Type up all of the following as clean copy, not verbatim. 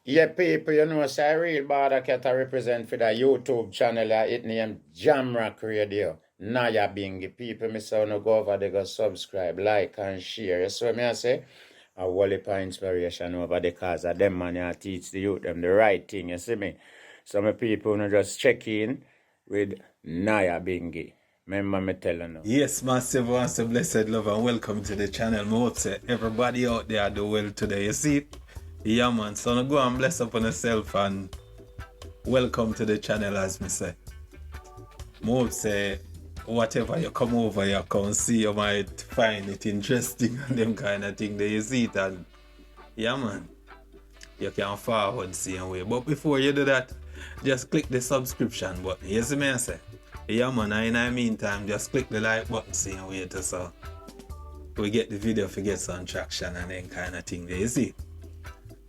Yeah, people, you know, say real border cat I represent for the YouTube channel. It named Jamrock Radio. Naya Bingi. People, me say, no go over there, go subscribe, like, and share. So, me I say, a whole heap of inspiration over the cause of them man I teach the youth them the right thing, you see me? Some people no just check in with Naya Bingi. Remember me telling you. Yes, massive once a blessed love and welcome to the channel. I hope say everybody out there do well today. You see? Yeah man, so now go and bless up on yourself and welcome to the channel as me say. I hope say whatever you come over you come see you might find it interesting and them kind of thing that you see it and yeah man, you can forward same way. But before you do that, just click the subscription button. You see me I say? Yeah man, and in the meantime, just click the like button same way to so we get the video to get some traction and then kind of thing there, you see.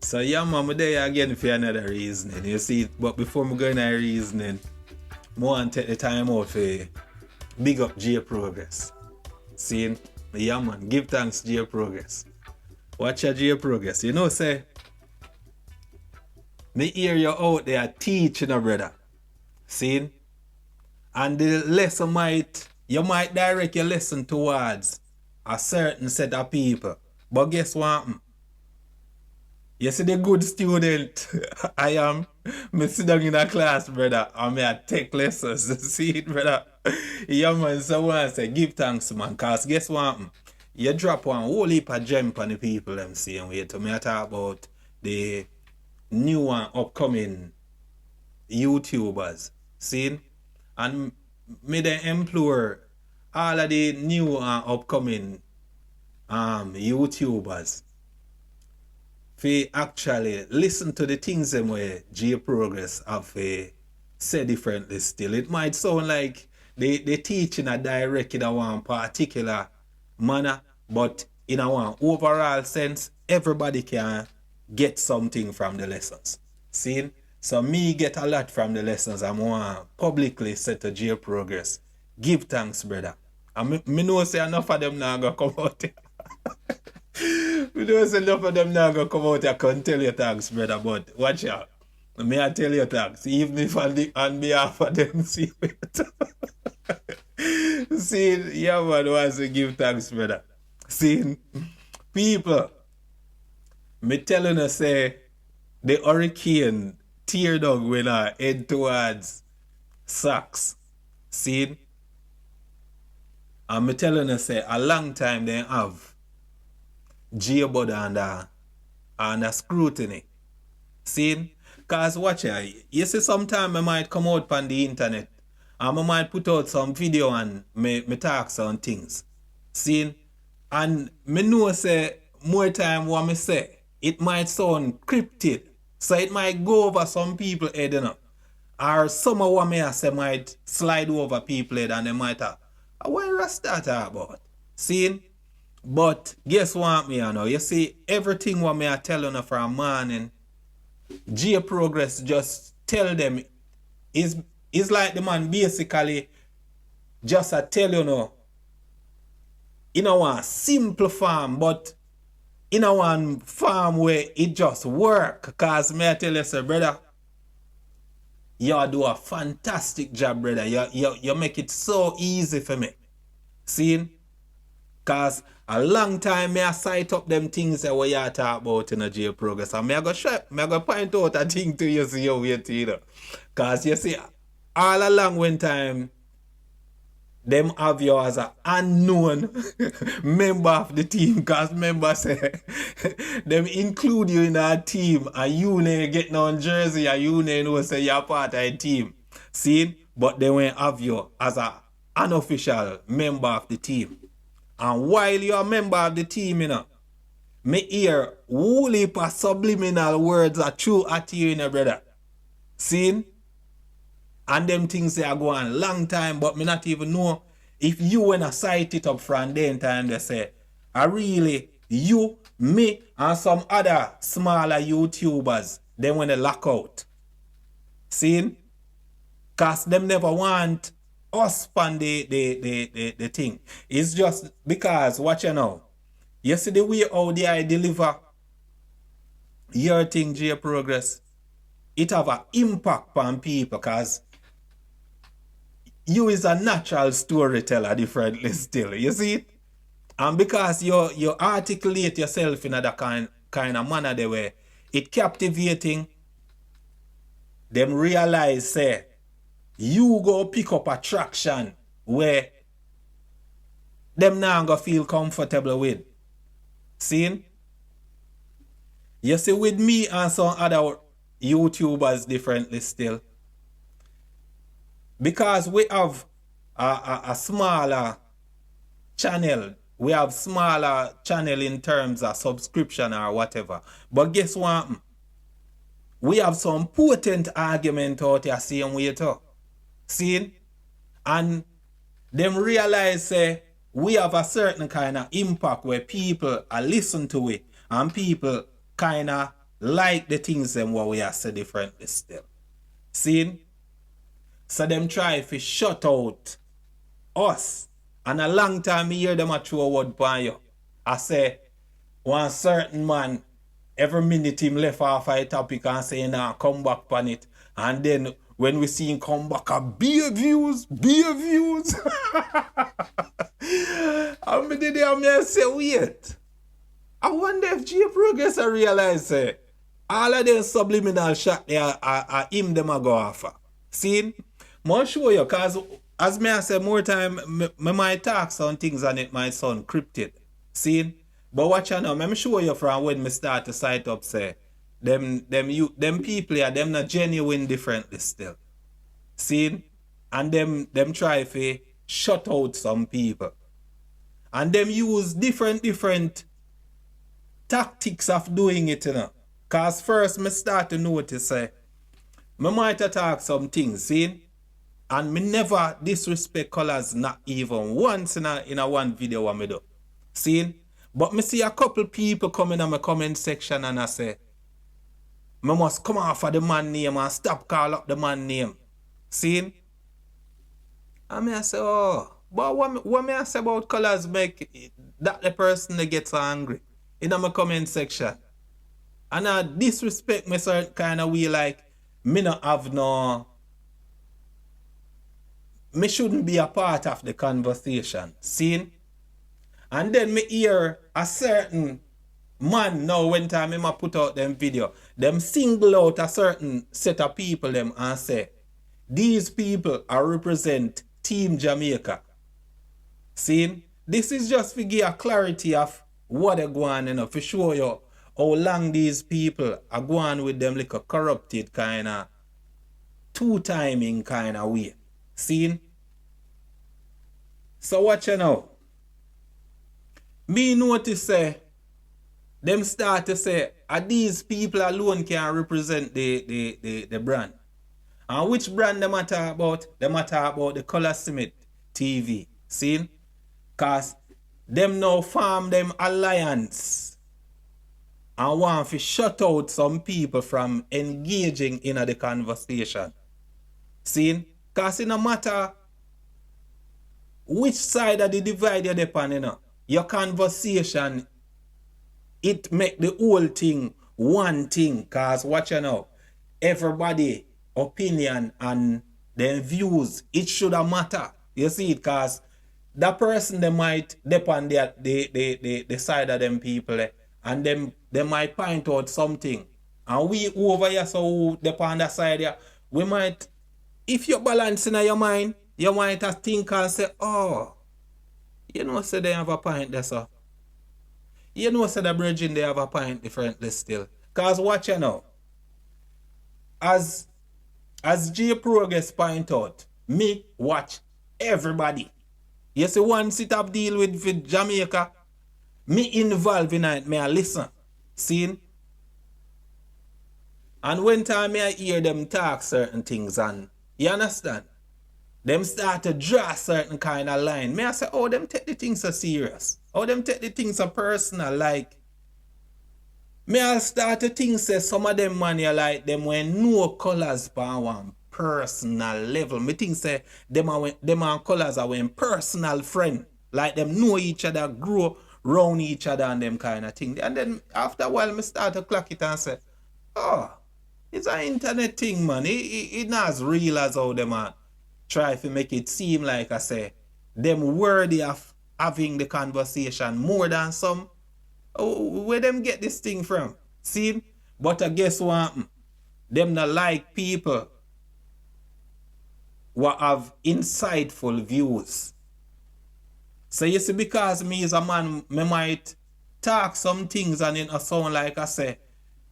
So yeah man, I'm there again for another reasoning, you see. But before we go into reasoning, I want to take the time out for big up J Progress. See, yeah man, give thanks J Progress. Watch your J Progress. You know say, me hear you out there teaching a brother. See? And the lesson you might direct your lesson towards a certain set of people. But guess what? You see the good student I am. Me sit down in a class, brother, and me I take lessons. See it, brother? Yeah, man, so I say, give thanks, man. Because guess what? You drop one whole heap of gem on the people them same way. To me I talk about the new and upcoming YouTubers. See? And me they implore all of the new and upcoming YouTubers to actually listen to the things them where J Progress have said differently still. It might sound like they teach in a direct in a one particular manner, but in a one overall sense, everybody can get something from the lessons. See? So me get a lot from the lessons. I'm going to publicly say to J Progress, give thanks, brother. And me know say enough of them now going to come out here. Me know say enough of them now going to come out here and tell you thanks, brother. But watch out. Me I tell you thanks. Even if on behalf of them, see it. See, yeah man wants to give thanks, brother. See, people, me telling you say, the hurricane Teardown when I head towards Socks. See? And me telling you say a long time they have J-Bud under scrutiny. See? Cause watch ya, you see sometime I might come out on the internet and I might put out some video and me talk some things. See? And me know say more time what me say, it might sound cryptic. So it might go over some people head, you know. Or some of what me I say might slide over people head and they might have, what is that about? See? But guess what me I know? You see, everything what me I tell you from morning, J Progress just tell them is like the man basically just a tell you know, in a one simple form, but in a one farm where it just work. Cause may I tell you, sir, brother, you do a fantastic job, brother. You make it so easy for me. See? Cause a long time me I sight up them things that we are talk about in a J Progress. And me I go point out a thing to you see you wait, you know. Cause you see, all along when time them have you as an unknown member of the team, because members say them include you in our team and you ain't getting on jersey and you ain't know say you're part of the team. See? But they won't have you as an unofficial member of the team. And while you're a member of the team, you know, me hear whole heap of subliminal words are true at you, you know, brother. See? And them things they are going a long time, but me not even know if you wanna cite it up from then time they say, I really, you, me, and some other smaller YouTubers, they wanna lock out. See? Cause them never want us on the thing. It's just because, watch you now. You see the way how they deliver your thing, J Progress, it have an impact on people because you is a natural storyteller differently still. You see it? And because you articulate yourself in a kind of manner the way it captivating, them realize say you go pick up attraction where them now go feel comfortable with. See? You see, with me and some other YouTubers differently still. Because we have a smaller channel. We have smaller channel in terms of subscription or whatever. But guess what? We have some potent argument out here same way too. See? And them realize say we have a certain kind of impact where people are listen to it and people kind of like the things them what we are say differently still. See? So them try to shut out us. And a long time I hear them a throw a word upon you. I say, one certain man, every minute him left off a topic and say, nah, come back on it. And then when we see him come back, beer views. And me did I say, wait. I wonder if G Progress realize say, all of them subliminal shot there are him them a go offer. See? I'll show you, because as me I say more time, me might talk some things and it might sound cryptic. See? But watch out now, let me show you from when me start to cite up say, them people are them not genuine differently still. See? And them try to shut out some people. And them use different tactics of doing it, you know. Because first me start to notice say, me might attack some things, see? And me never disrespect Colaz, not even once in a one video what me do. See? But me see a couple people coming in my comment section and I say, me must come off of the man name and stop call up the man name. See? And me I say, oh, but what me I say about Colaz make that the person that gets angry in my comment section. And I disrespect me certain kind of way like me not have no, me shouldn't be a part of the conversation. See? And then me hear a certain man now when time I put out them video, them single out a certain set of people them and say, these people are represent Team Jamaica. See? This is just to give a clarity of what they go on, you know, for show you how long these people are going with them like a corrupted kind of two-timing kind of way. See? So watch you now. Me notice say, them start to say, these people alone can represent the brand. And which brand they matter about? They matter about the Colaz TV. See? Because them now form them alliance and want to shut out some people from engaging in the conversation. See? Because it no matter which side of the divide you're upon, you know, your conversation, it make the whole thing one thing. Because watch you now, everybody opinion and their views, it should matter. You see it, because that person they might depend the side of them people and they might point out something. And we over here, so who depend that side here, we might, if you're balancing in your mind, you might think and say, oh, you know, say they have a point there, so. You know, say the bridging they have a point differently still. Because watch you now. As J Progress point out, me watch everybody. You see, once it have deal with Jamaica, me involved in it, me I listen. See? And when time I hear them talk certain things, and you understand? Them start to draw certain kind of line. Me I say, oh, them take the things so serious. Oh, them take the things so personal. Like, me I start to think say some of them man you like them when no Colaz on one personal level. Me think say them and Colaz are when personal friend. Like them know each other, grow round each other and them kind of thing. And then after a while, I start to clock it and say, oh, it's an internet thing, man. It not as real as how them try to make it seem like, I say, them worthy of having the conversation more than some. Oh, where them get this thing from? See? But I guess what? Them not like people who have insightful views. So you see, because me as a man, me might talk some things and it sound like I say,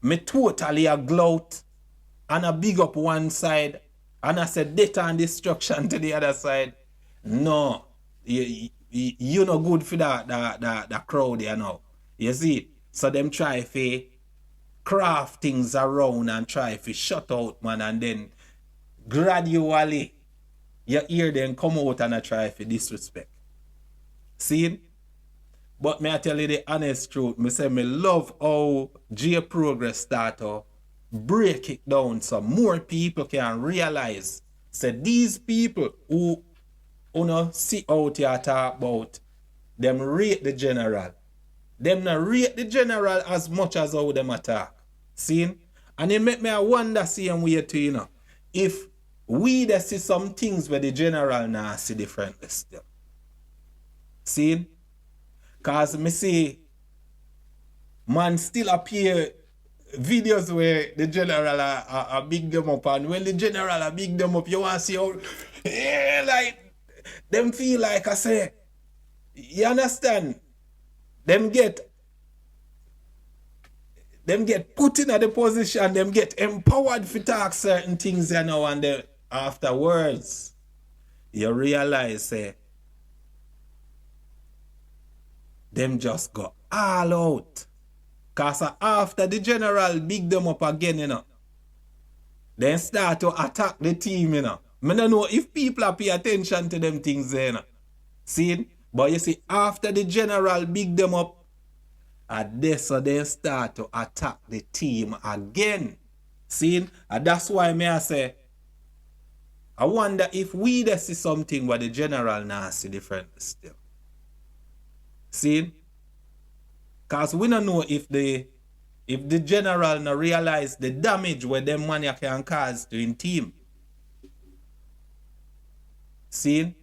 me totally a gloat and a big up one side and I say death and destruction to the other side. No, you no good for that crowd, you know. You see, so them try to craft things around and try to shut out, man, and then gradually you hear them come out and try to disrespect. See? But me I tell you the honest truth, me say me love how J Progress start to break it down so more people can realize. Say these people who no see out here talk about, them rate the general. Them not rate the general as much as how them attack. See? And it make me a wonder same way too, you know. If we there see some things where the general now see differently still. See? Cause me see man still appear videos where the general are big them up, and when the general are big them up, you want to see how like them feel like I say, you understand? Them get put in the position, them get empowered to talk certain things, you know, and then afterwards you realize say them just go all out. Cause after the general big them up again, you know, then start to attack the team, you know. I don't know if people pay attention to them things there, you know. See? But you see, after the general big them up, and this so they start to attack the team again. See? And that's why I say, I wonder if we there see something where the general now see different still. See? Because we don't know if the general not realize the damage where them money can cause to in team. See?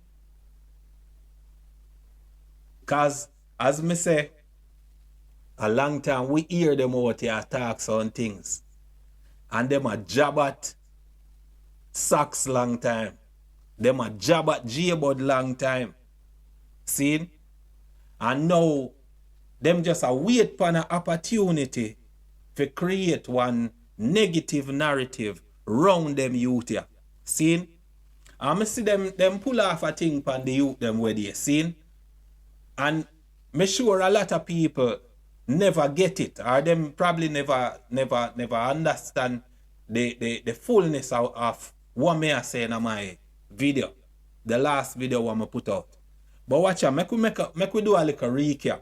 Because as me say, a long time we hear them out here talk on things. And them a jab at Socks long time. Them a jab at J-Bud long time. See? And now, them just a wait for an opportunity to create one negative narrative round them youth here. See? And I see them pull off a thing on the youth them where they see? And me sure a lot of people never get it, or them probably never understand the fullness of what me I say in my video. The last video what I put out. But watch out, make we do a little recap.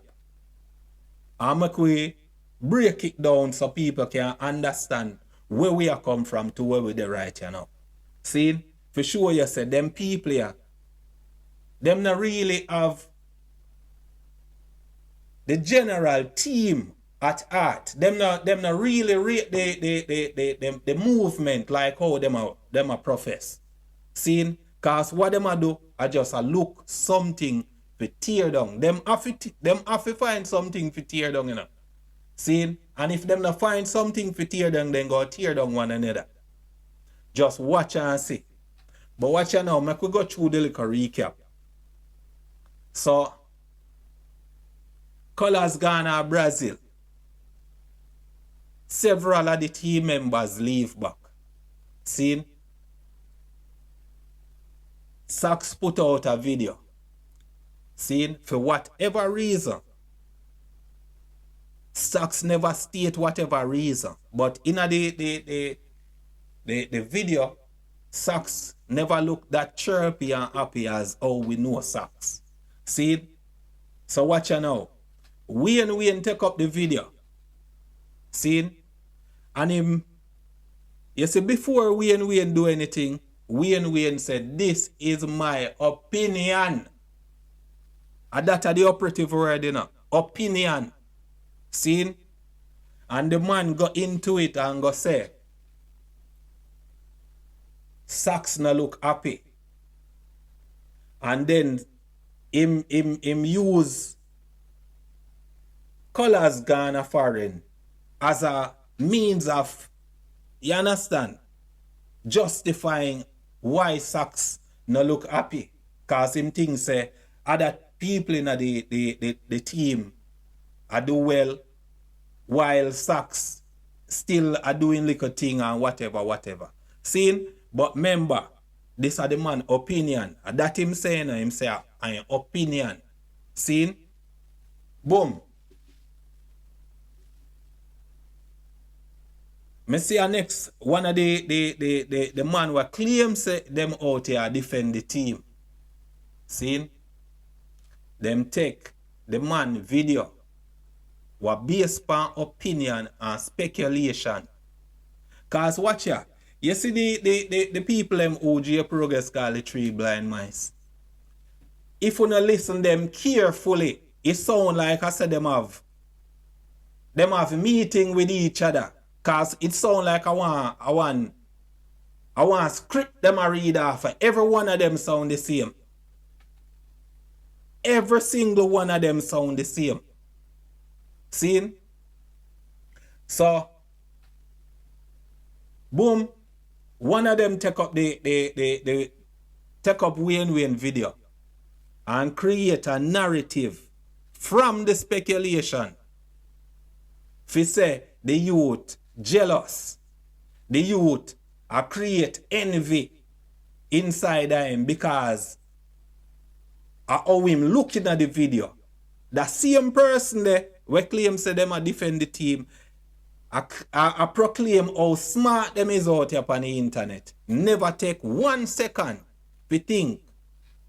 And make we break it down so people can understand where we are come from to where we are right now. See? For sure you said them people here, them not really have the general team at heart. Them not really rate the movement like how them a profess. See? Cause what them a do, I just a look something to tear down. Them have to find something to tear down, you know. See? And if them not find something to tear down, then go tear down one another. Just watch and see. But watch you now, make we go through the little recap. So, Colaz gone to Brazil. Several of the team members leave back. See? Socks put out a video. See? For whatever reason. Socks never state whatever reason. But in the video, Socks never look that chirpy and happy as how we know Socks. See? So watch you now. Wayne take up the video. See? And him, you see, before Wayne do anything, Wayne said, this is my opinion. And that's the operative word, you know. opinion. See? And the man go into it and go say, Socks no look happy. And then him use Colaz gone foreign as a means of, you understand, justifying why Socks no look happy. Cause him think say other people in the team are do well while Socks still are doing little thing and whatever. See? But remember, this are the man opinion. That him saying, him say an opinion. See? Boom. Me see a next one of the man who claims them out here defend the team. See? Them take the man video what based upon opinion and speculation. Cause watch ya. You see the people them OG progress call the three blind mice. If you not listen them carefully, it sound like I said them have meeting with each other. Cause it sound like I want script them a read off. Every one of them sound the same. Every single one of them sound the same. See? So boom, one of them take up the take up Wayne video and create a narrative from the speculation. If you say the youth jealous, the youth create envy inside him because of how him looking at the video. The same person there we claim say them a defend the team. I proclaim how smart them is out here on the internet. Never take 1 second to think,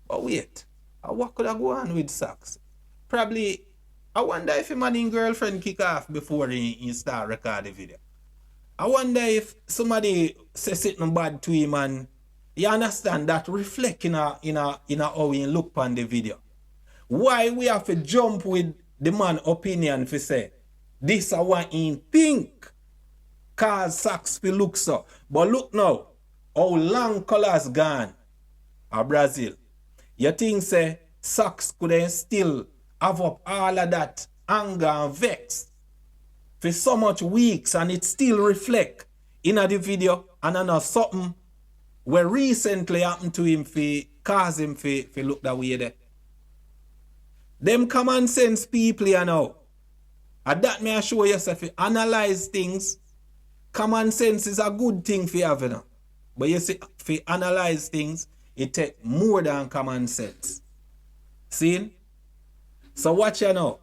oh wait, what could I go on with Socks? Probably, I wonder if him and his girlfriend kick off before he start record the video. I wonder if somebody say something bad to him and you understand that reflect in how he look on the video. Why we have to jump with the man opinion for say, this is what he think cause Socks will look so. But look now, how long Colaz gone a Brazil. You think say Socks could still have up all of that anger and vex for so much weeks and it still reflect in the video and I know something where recently happened to him for cause him for look that way there. Them common sense people you know. And that may show yourself to analyze things. Common sense is a good thing for you know. But you see, for analyze things, it takes more than common sense. See? So watch you now.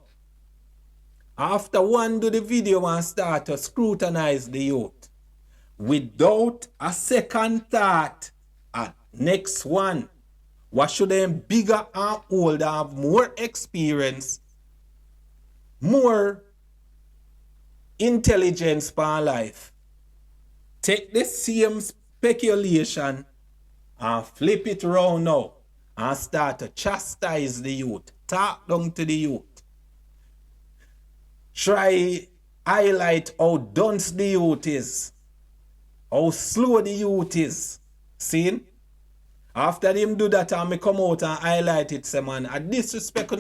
After one do the video and start to scrutinize the youth, without a second thought, at next one, what should them bigger and older have more experience, more intelligence for life. Take the same speculation and flip it around now and start to chastise the youth. Talk down to the youth. Try highlight how dunce the youth is. How slow the youth is. See? After them do that and me come out and highlight it, say man, I disrespect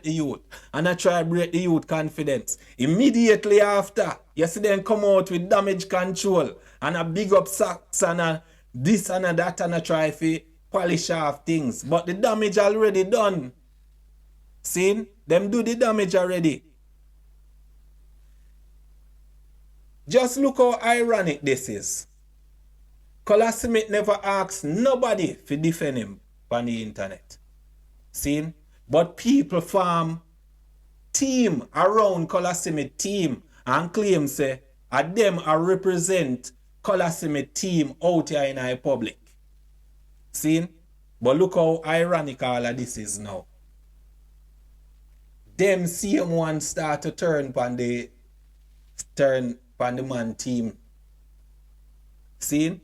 the youth. And I try to break the youth confidence. Immediately after, you see them come out with damage control. And I big up Socks and this and that and I try to polish off things. But the damage already done. See? Them do the damage already. Just look how ironic this is. Colaz never asks nobody to defend him on the internet. See? But people form team around Colaz team and claim say them are represent Colaz team out here in the public. See? But look how ironic all of this is now. Them same one start to turn on the man team. See?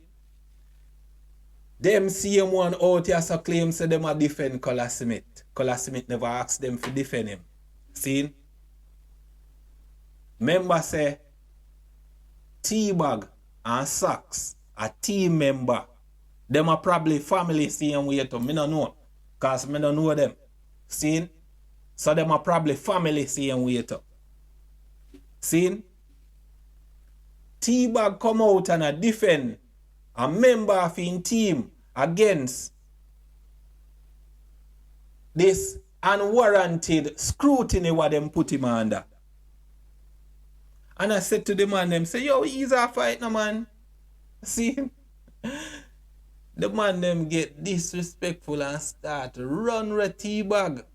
Them same one out here so claim say them a defend Colaz. Colaz never asked them to defend him. See? Member say T-Bag and Socks, a team member. Them are probably family same way too. Me no know. Cause me don't know them. See? So them are probably family same way too. See? T-Bag come out and a defend a member of his team against this unwarranted scrutiny what them put him under. And I said to the man, them say, yo, he's a fight no man. See? The man them get disrespectful and start run with T-Bag.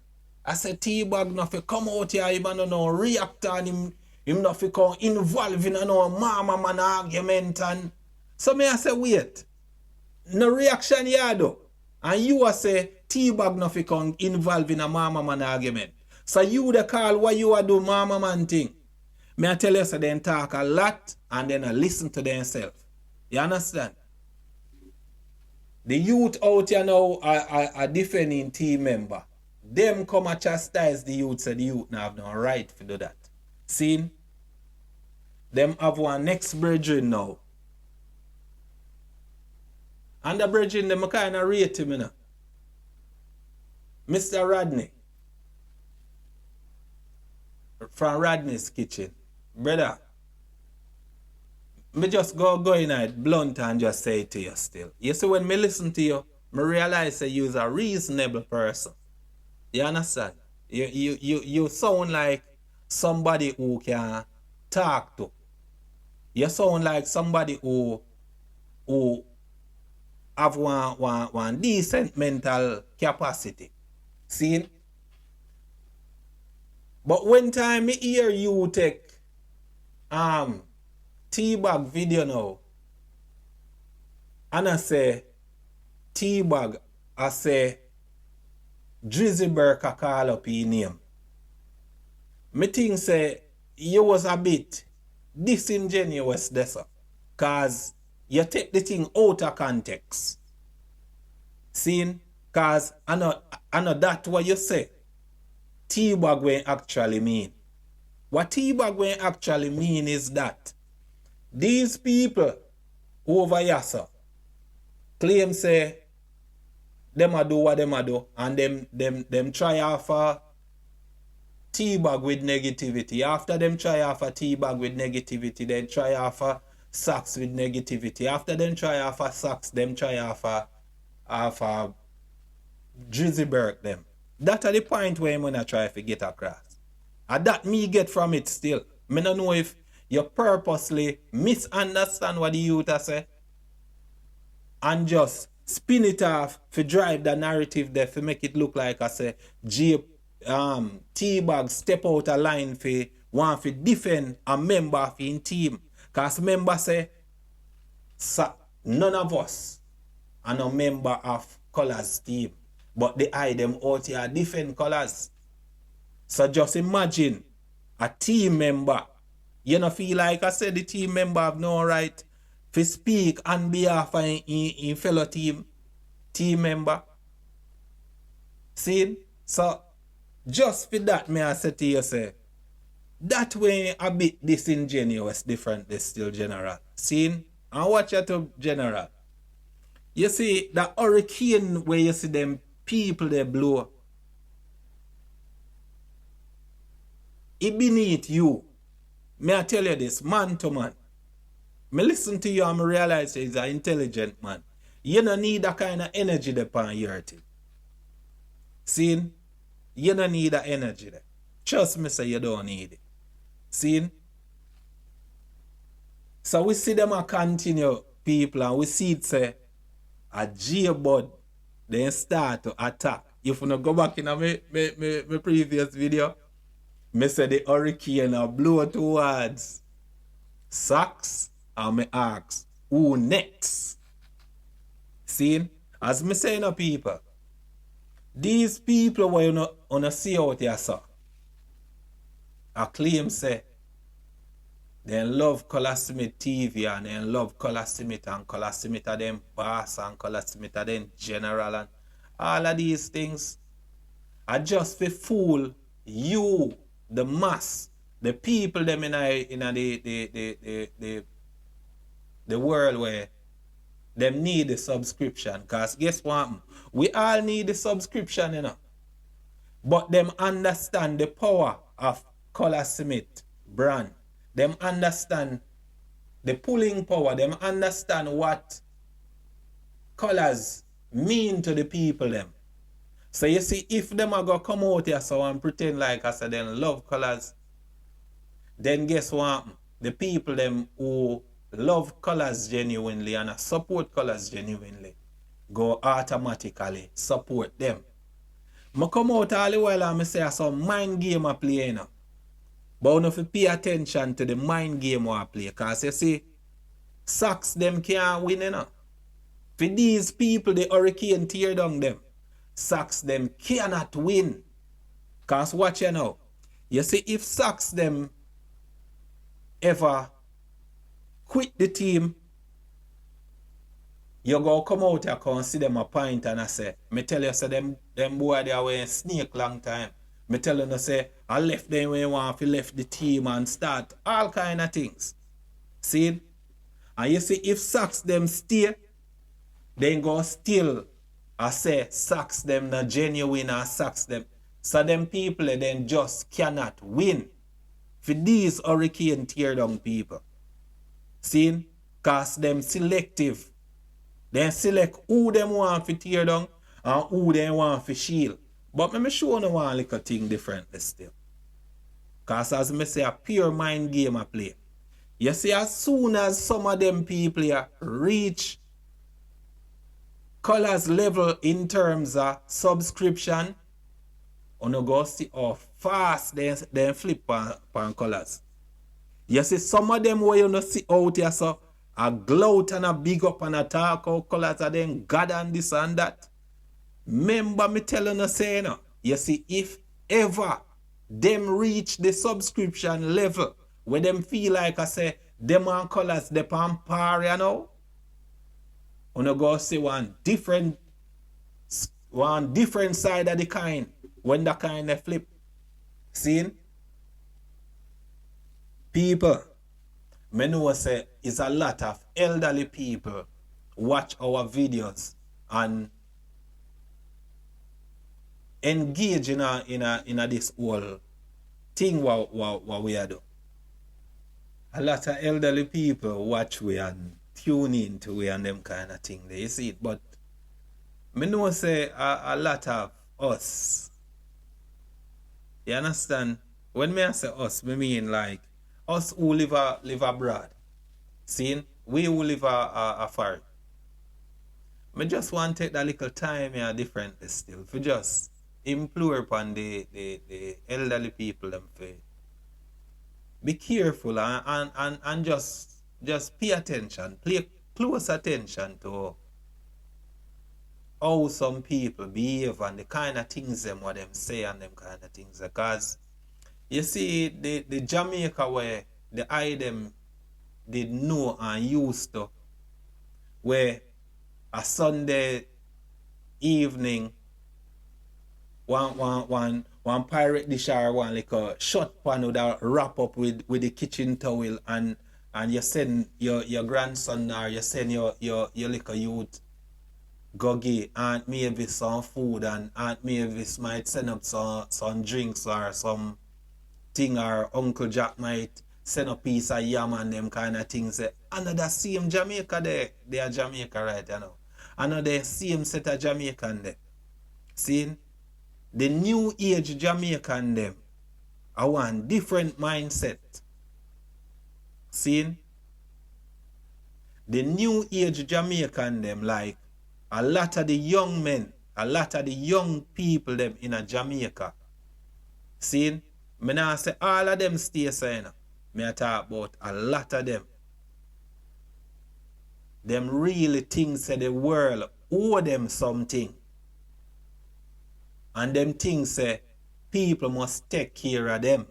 I said T-Bag not fi come out here, him no react on him not fi come involve in no mama man argument and so me I say wait. No reaction here though. And you a say T-Bag not fi come involve in a mama man argument. So you the call what you a do mama man thing. Me I tell you so then talk a lot and then I listen to themselves. You understand? The youth out here now are defending team member. Them come and chastise the youth, so the youth now have no right to do that. See? Them have one next brethren now. And the brethren, them kind of rate him, you know. Mr. Rodney. From Rodney's kitchen. Brother, me just go in it blunt and just say it to you still. You see, when me listen to you, me realize that you're a reasonable person. You understand? You sound like somebody who can talk to. You sound like somebody who have one decent mental capacity. See? But when time me hear you take T-Bag video now, and I say T-Bag, I say Drizzy Burke call up his name. Me think say you was a bit disingenuous there, sir. Cause you take the thing out of context. See? Cause I know that what you say. T-Bag when actually mean. What T-Bag when actually mean is that these people over here, sir, claim say them a do what them a do and them try offer T-Bag with negativity. After them try offer T-Bag with negativity, then try offer Socks with negativity. After them try offer Socks, them try offer Drizzy Burke them. That are the point where I'm gonna try to get across. And that me get from it still. Me don't know if you purposely misunderstand what the youth are say and just spin it off to drive the narrative there to make it look like I say T-Bag step out a line for want to defend a member of his team. Cause member say none of us are no member of Colaz team. But they eye them out here defend Colaz. So just imagine a team member. You know, feel like I said the team member have no right to speak on behalf of in fellow team member. See? So just for that, may I say to you, say, that way a bit disingenuous, different, they still general. See? And watch it to general. You see, the hurricane where you see them people they blow, it beneath you. May I tell you this, man to man. Me listen to you and me realize he's an intelligent man. You don't need that kind of energy there upon your thing. See? You don't need that energy there. Trust me, say you don't need it. See? So we see them a continue people and we see it say a J-Bud then start to attack. If you not go back in my previous video, me say the hurricane a blow towards Socks and me ask who next? See? As me saying to people, these people where you not see out here, sir, I claim say they love Colaz Smith TV and they love Colaz Smith and Colaz Smith are them boss and Colaz Smith are them general and all of these things are just to fool you the mass, the people them in the world where them need the subscription. Cause guess what? We all need the subscription, you know. But them understand the power of Colaz brand. Them understand the pulling power. Them understand what Colaz mean to the people them. So you see, if them are gonna come out here so and pretend like I said them love Colaz, then guess what? The people them who love Colaz genuinely and support Colaz genuinely go automatically support them. I come out all the while and I say some mind game I play now. But you have to pay attention to the mind game I play. Because you see, Sox them can't win, you know. For these people, the hurricane tear down them. Sox them cannot win. Because watch you now. You see, if Sox them ever quit the team, you go come out here and see them a point and I say, me tell you, say them boy they were snake long time. Me tell you, say, I left them when you want to left the team and start all kind of things. See? And you see, if Sox them stay, then go still, I say, Sox them not genuine and Sox them. So them people then just cannot win. For these hurricane tear down people. See? Because them selective. Then select who them want to tear down and who them want to shield. But me show you one little thing differently still. Because as I say, a pure mind game I play. You see, as soon as some of them people here reach Colaz level in terms of subscription, you go see how fast they flip on Colaz. You see, some of them where you no see out here, so a gloat and a big up and a talk out Colaz and then God and this and that. Remember me telling you say, you see, if ever them reach the subscription level where them feel like I say, them and Colaz, they pan par, you know, you go see one different side of the kind when the kind they flip. See? People, me know say is a lot of elderly people watch our videos and engage in this whole thing what we are doing. A lot of elderly people watch we and tune in to we and them kind of thing. They see it, but me know say a lot of us. You understand? When me say us, me mean like us who live abroad. See? We who live a foreign. Me just want to take that little time here differently still. For just implore upon the elderly people them for be careful and just pay attention, pay close attention to how some people behave and the kind of things them what them say and them kind of things. Because you see the Jamaica where the I them did know and used to, where a Sunday evening one pirate dish or one like a shot pan would wrap up with the kitchen towel and you send your grandson or you send your little youth go give Aunt Mavis some food and Aunt Mavis might send up some drinks or some thing, or Uncle Jack might send a piece of yam and them kind of things. Another same Jamaica there. They are Jamaica right, you know. Another same set of Jamaican there. See? The new age Jamaican them are one different mindset. See? The new age Jamaican them, like a lot of the young men, a lot of the young people them in a Jamaica. See? Me not say all of them stay saying. Me I talk about a lot of them. Them really think say the world owe them something. And them things say people must take care of them.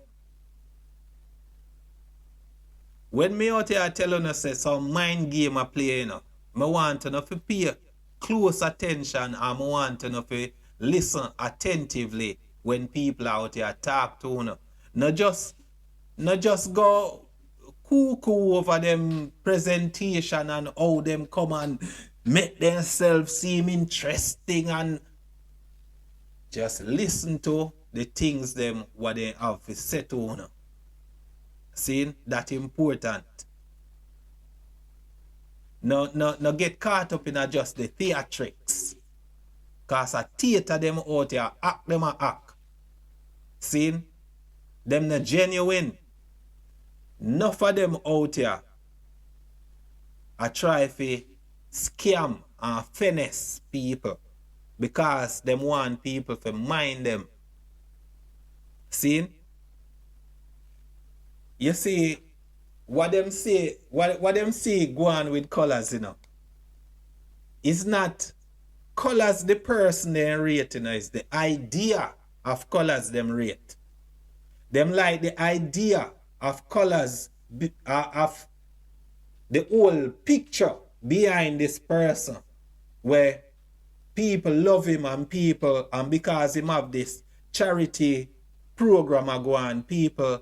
When me out here telling you say some mind game I play, me want to pay close attention and I want to listen attentively when people out here talk to you. Not just go cuckoo over them presentation and how them come and make themselves seem interesting, and just listen to the things them what they have to say to you. See, that important. No get caught up in just the theatrics. Cause a theater them out here, act them a act. See, them not genuine. Enough of them out here I try to scam and finesse people because them want people to mind them. See? You see, what them say go on with Colaz, you know. It's not Colaz the person they rate, you know, it's the idea of Colaz them rate. Them like the idea of Colaz, of the whole picture behind this person, where people love him and because him have this charity program go on, people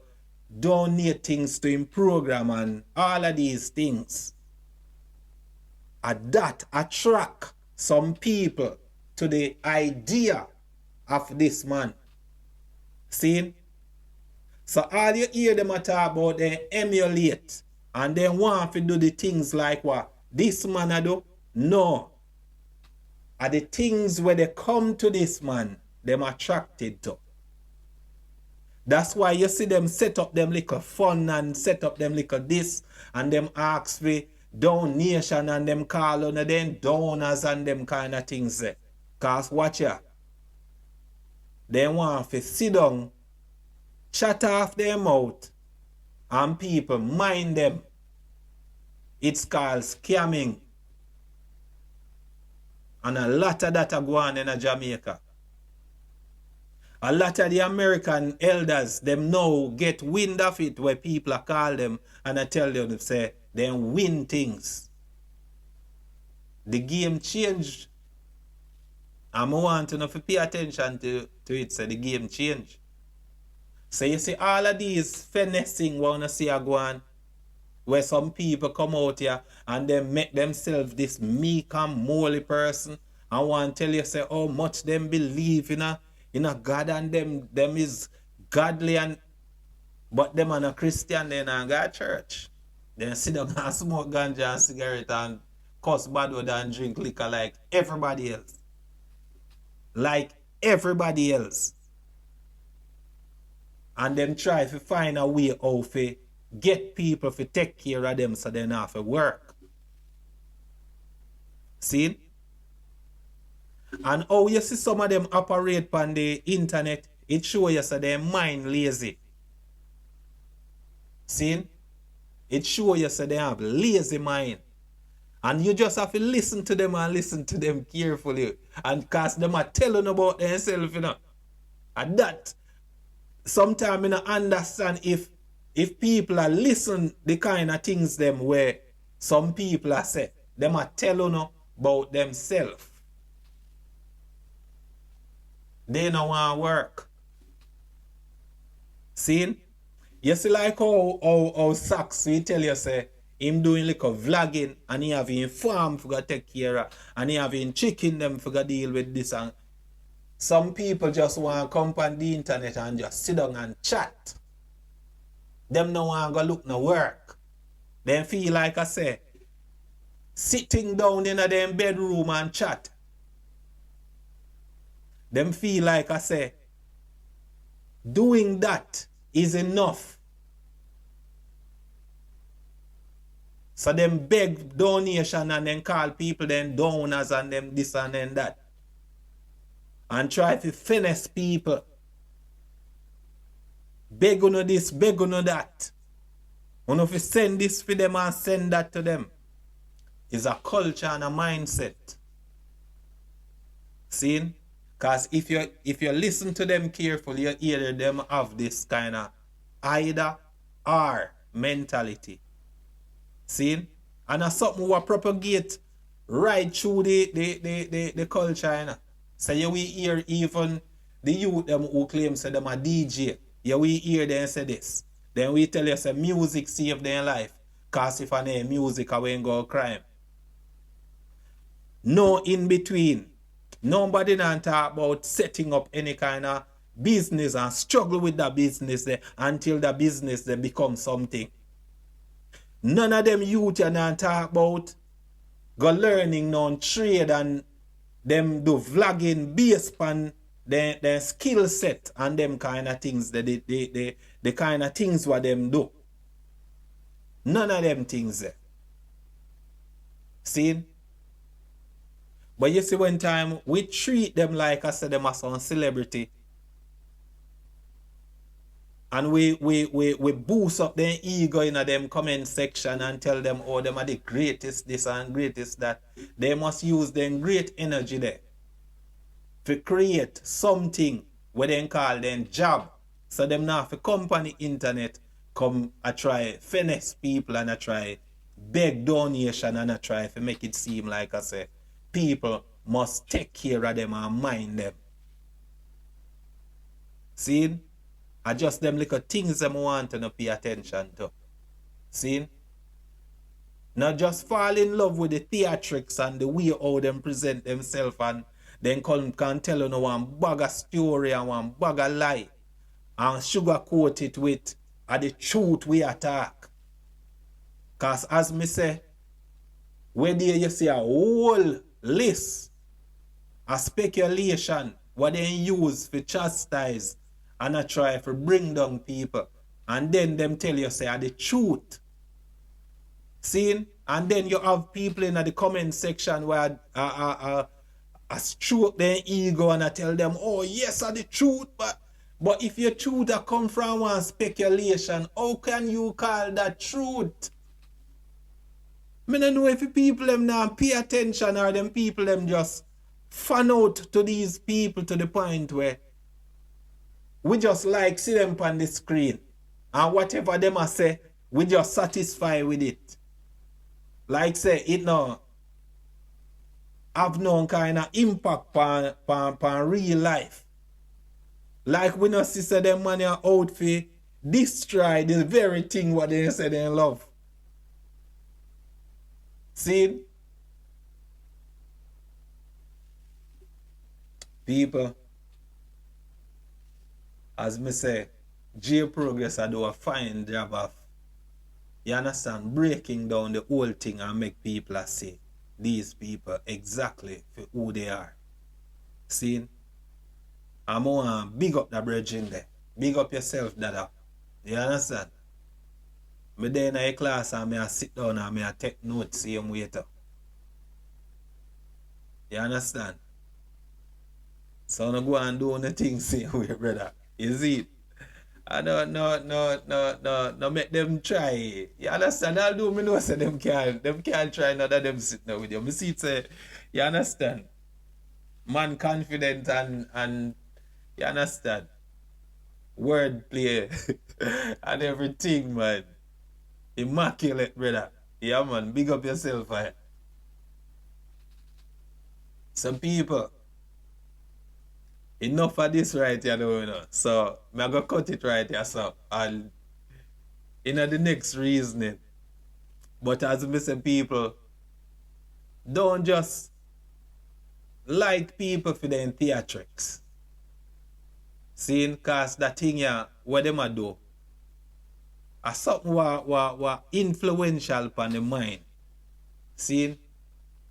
donate things to him program and all of these things. And that attract some people to the idea of this man. See? So all you hear them talk about, they emulate and they want to do the things like what this man a do. No. Are the things where they come to this man, them attracted to. That's why you see them set up them little fun and set up them little this and them ask for donation and them call on them donors and them kind of things there. Cause watch ya. They want to sit down, shut off their mouth, and people mind them. It's called scamming. And a lot of that are going on in Jamaica. A lot of the American elders, them now get wind of it where people are call them and I tell them, say, they win things. The game changed. And I want to know if you pay attention to it, so the game changed. So you see all of these finessing we want to see are going, where some people come out here and they make themselves this meek and moly person and want to tell you say how much them believe in a God and them is godly, and but them are not Christian, they not go to church. They sit down and smoke ganja and cigarette and cuss bad word and drink liquor like everybody else. Like everybody else. And them try to find a way how to get people to take care of them so they don't have to work. See? And how you see some of them operate on the internet, it shows you so their mind lazy. See? It shows you so they have lazy mind. And you just have to listen to them and listen to them carefully. And because them are telling about themselves, you know. And that, sometimes I don't understand if people are listening the kind of things them where some people are saying, them are telling you about themselves. They don't want to work. See? You see like how Sachs, we tell you say, him doing like a vlogging and he having farm for to take care of and he having chicken them for to deal with this, and some people just want to come on the internet and just sit down and chat. Them no want to go look no work. Them feel like I say, sitting down in a them bedroom and chat. Them feel like I say, doing that is enough. So them beg donation and then call people them donors and them this and then that. And try to finesse people. Beg on this, beg on that. And if you send this for them and send that to them, it's a culture and a mindset. See? Because if you listen to them carefully, you hear them have this kind of either or mentality. See? And that's something we propagate right through the culture. You know? So you will hear even the youth them who claim say them a DJ. Yeah, we hear them say this. Then we tell you say music save their life. Cause if I name music, I won't go crime. No in between. Nobody not talk about setting up any kind of business and struggle with that business there until the business they become something. None of them youth are not talk about go learning non trade and them do vlogging based on their skill set and them kind of things, the kind of things what them do. None of them things there. See? But you see, one time we treat them like I said them as some celebrity. And we boost up their ego in them comment section and tell them, oh, them are the greatest this and greatest that. They must use their great energy there to create something where they call them job. So them now for company internet come I try finesse people and I try beg donation and I try to make it seem like I say people must take care of them and mind them. See? I just them little things them want to pay attention to. See? Not just fall in love with the theatrics and the way how them present themselves and then can tell you one bag of story and one bag of lie and sugarcoat it with the truth we attack. Because as me say, where there you see a whole list of speculation what they use for chastise and I try to bring down people. And then them tell you say the truth. See? And then you have people in the comment section where I stroke their ego and I tell them, oh yes, the truth, but if your truth come from one speculation, how can you call that truth? I don't know if the people them now pay attention or them people them just fan out to these people to the point where we just like see them on the screen. And whatever them a say, we just satisfy with it. Like say, it no have no kind of impact on real life. Like we no see say them money out for destroy the very thing what they say they love. See? People, as me say, J Progress I do a fine job of, you understand, breaking down the whole thing and make people see these people exactly for who they are. See? I'm going to big up the bridge in there. Big up yourself, Dada. You understand? Me there in a class and me a sit down and me a take notes same way too. You understand? So I go and do the things same way, brother. You see it? I no make them try. You understand? I'll do me know say them can't try none of them sit now with you. Me see it say, you understand? Man confident and you understand? Wordplay and everything, man. Immaculate, brother. Yeah, man. Big up yourself, man. Some people, enough of this right here, you know. So, I'm going to cut it right here, so I'll, the next reasoning. But as I say, people, don't just like people for their theatrics. See, because that thing here, what them a do, is something what influential upon the mind. See?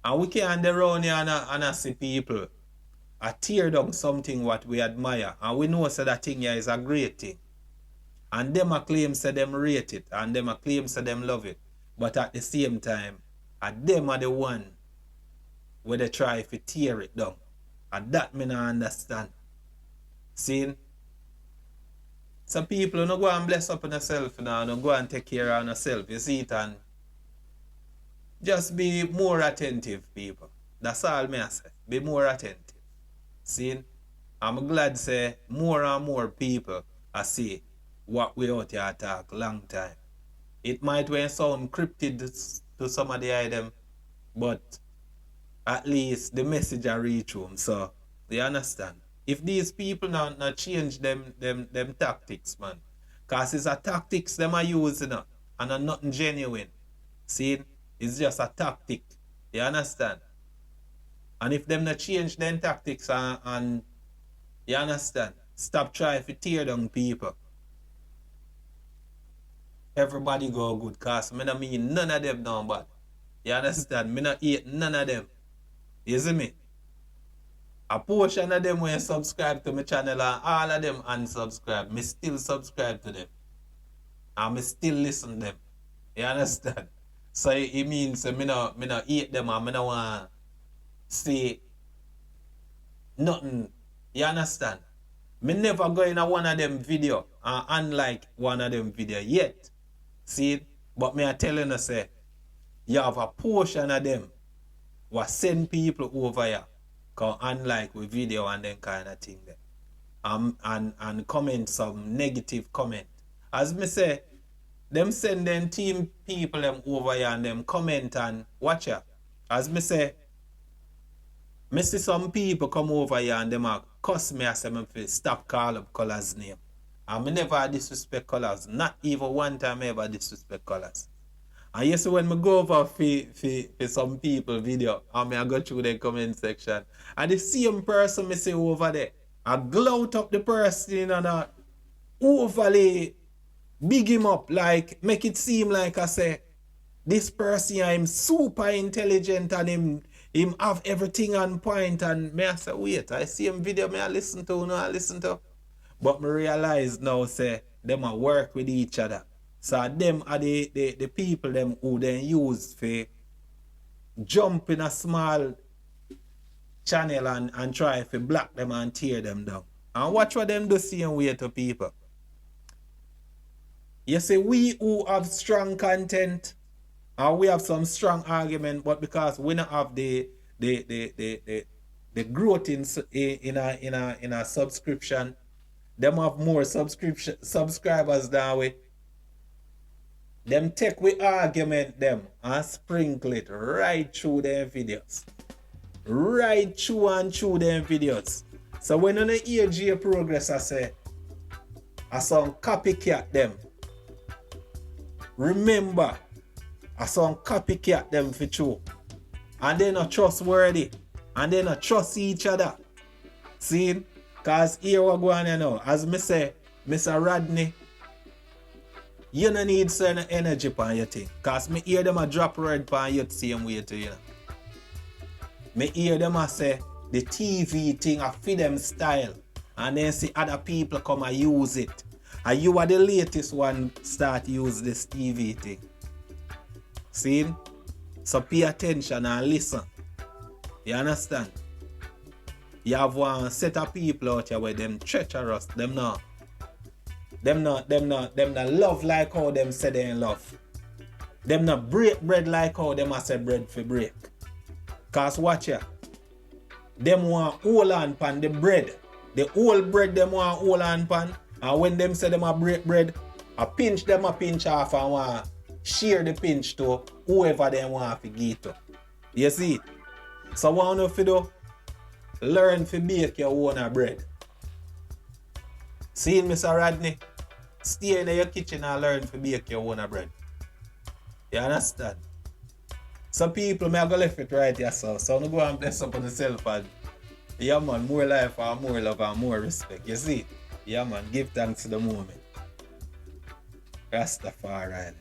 And we can't around here and see people tear down something what we admire. And we know say that thing here is a great thing. And them a claim say them rate it. And them a claim say them love it. But at the same time, them are the one where they try to tear it down. And that me not understand. See? Some people don't go and bless up on yourself now, don't go and take care of yourself. You see it, and just be more attentive, people. That's all me I say. Be more attentive. See? I'm glad say more and more people I see what we out here talk long time. It might sound cryptic to some of the item, but at least the message I reach them. So, you understand? If these people not change them tactics, man. Cause it's a tactics them are using, and are nothing genuine. See? It's just a tactic. You understand? And if them not change them tactics and you understand, stop trying to tear down people, everybody go good. Cause me not mean none of them down bad. You understand? Me not hate none of them. You see me? A portion of them when subscribe to my channel and all of them unsubscribe. Me still subscribe to them. And me still listen to them. You understand? So it means me not hate them and me not want say nothing. You understand? Me never go in a one of them video and unlike one of them video yet. See it? But me I telling you say, you have a portion of them what send people over here. Cause unlike with video and then kind of thing there. And comment some negative comment. As me say, them send them team people them over here and them comment and watch ya. As me say, me see some people come over here and them a cuss me as them stop call up Colaz name. And me never disrespect Colaz. Not even one time I ever disrespect Colaz. And you see when me go over for some people video and I go through the comment section, and the same person me see over there, I gloat up the person and I overly big him up, like make it seem like I say, this person I'm super intelligent and him have everything on point, and me I say, wait, I see him video me I listen to. But me realize now say them a work with each other. So them are the people them who then use for jump in a small channel and try to block them and tear them down. And watch what them do same way to people. You see, we who have strong content and we have some strong argument, but because we don't have the growth in a subscription, them have more subscribers than we. Them take we argument them and sprinkle it right through their videos. Right through and through their videos. So when on the AJ progress I say, I some copycat them. Remember, I some copycat them for true. And they not trustworthy. And they not trust each other. See? Cause here we go on, you know. As me say, Mr. Rodney, you don't need certain energy upon your thing. Cause me hear them a drop word upon you the same way to you. Me hear them a say the TV thing a fit them style. And then see other people come and use it. And you are the latest one start use this TV thing. See? So pay attention and listen. You understand? You have one set of people out here where them treacherous, them not love like how them say they in love. Them not break bread like how them a say bread for break. Cause watch ya. Them want hold on pan the bread. The whole bread them want hold on pan. And when them say them a break bread, a pinch off and want share the pinch to whoever them want to give to. You see? So what you to do? Learn to bake your own bread. See, Mr. Rodney? Stay in your kitchen and learn to bake your own bread. You understand? Some people may go left it right here, so I'm go and bless up on yourself and yeah man, more life and more love and more respect. You see? Yeah man, give thanks to the moment. Rastafari.